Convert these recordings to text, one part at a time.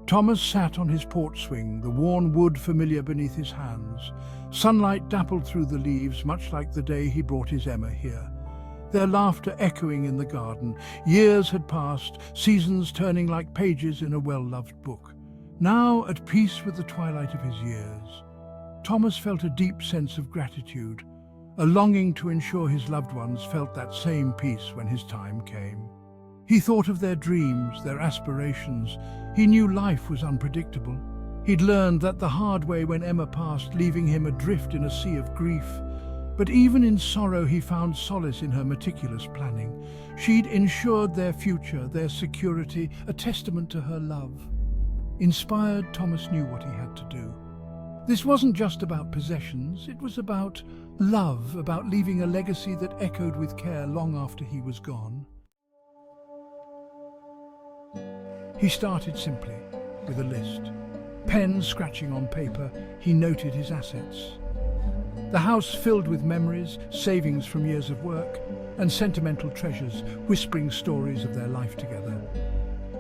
Thomas sat on his porch swing, the worn wood familiar beneath his hands. Sunlight dappled through the leaves, much like the day he brought his Emma here. Their laughter echoing in the garden. Years had passed, seasons turning like pages in a well-loved book. Now, at peace with the twilight of his years, Thomas felt a deep sense of gratitude, a longing to ensure his loved ones felt that same peace when his time came. He thought of their dreams, their aspirations. He knew life was unpredictable. He'd learned that the hard way when Emma passed, leaving him adrift in a sea of grief. But even in sorrow he found solace in her meticulous planning. She'd ensured their future, their security, a testament to her love. Inspired, Thomas knew what he had to do. This wasn't just about possessions, it was about love, about leaving a legacy that echoed with care long after he was gone. He started simply, with a list. Pen scratching on paper, he noted his assets. The house filled with memories, savings from years of work, and sentimental treasures, whispering stories of their life together.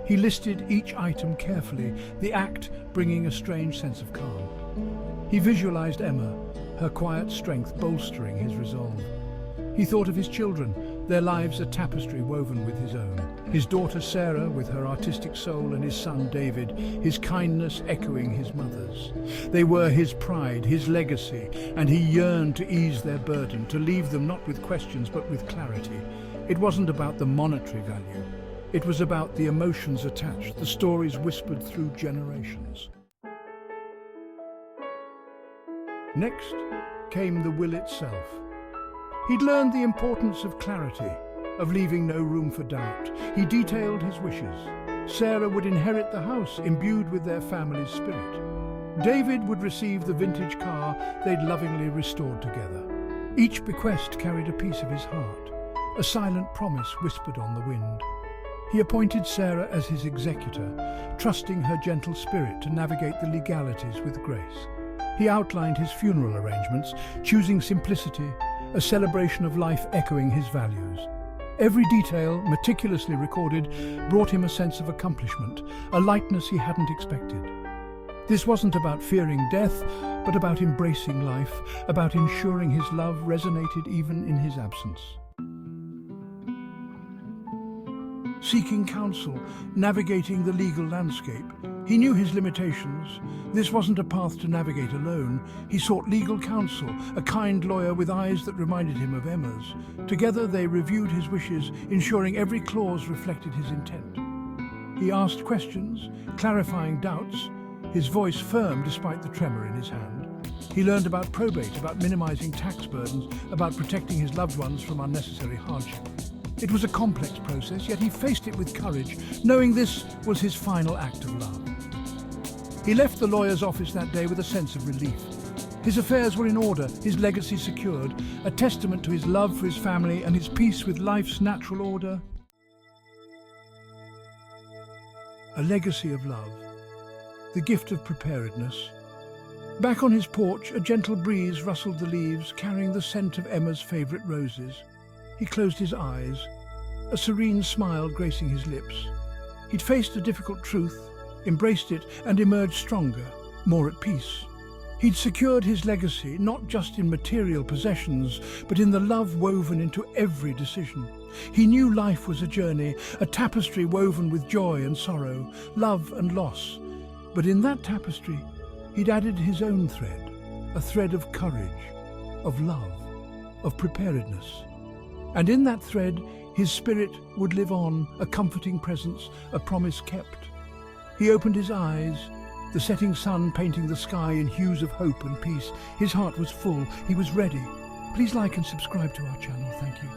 He listed each item carefully, the act bringing a strange sense of calm. He visualized Emma, her quiet strength bolstering his resolve. He thought of his children, their lives a tapestry woven with his own. His daughter Sarah with her artistic soul, and his son David, his kindness echoing his mother's. They were his pride, his legacy, and he yearned to ease their burden, to leave them not with questions but with clarity. It wasn't about the monetary value. It was about the emotions attached, the stories whispered through generations. Next came the will itself. He'd learned the importance of clarity, of leaving no room for doubt. He detailed his wishes. Sarah would inherit the house, imbued with their family's spirit. David would receive the vintage car they'd lovingly restored together. Each bequest carried a piece of his heart, a silent promise whispered on the wind. He appointed Sarah as his executor, trusting her gentle spirit to navigate the legalities with grace. He outlined his funeral arrangements, choosing simplicity, a celebration of life echoing his values. Every detail, meticulously recorded, brought him a sense of accomplishment, a lightness he hadn't expected. This wasn't about fearing death, but about embracing life, about ensuring his love resonated even in his absence. Seeking counsel, navigating the legal landscape, he knew his limitations. This wasn't a path to navigate alone. He sought legal counsel, a kind lawyer with eyes that reminded him of Emma's. Together they reviewed his wishes, ensuring every clause reflected his intent. He asked questions, clarifying doubts, his voice firm despite the tremor in his hand. He learned about probate, about minimizing tax burdens, about protecting his loved ones from unnecessary hardship. It was a complex process, yet he faced it with courage, knowing this was his final act of love. He left the lawyer's office that day with a sense of relief. His affairs were in order, his legacy secured, a testament to his love for his family and his peace with life's natural order. A legacy of love, the gift of preparedness. Back on his porch, a gentle breeze rustled the leaves, carrying the scent of Emma's favorite roses. He closed his eyes, a serene smile gracing his lips. He'd faced a difficult truth, embraced it, and emerged stronger, more at peace. He'd secured his legacy, not just in material possessions, but in the love woven into every decision. He knew life was a journey, a tapestry woven with joy and sorrow, love and loss. But in that tapestry, he'd added his own thread, a thread of courage, of love, of preparedness. And in that thread, his spirit would live on, a comforting presence, a promise kept. He opened his eyes, the setting sun painting the sky in hues of hope and peace. His heart was full, he was ready. Please like and subscribe to our channel, thank you.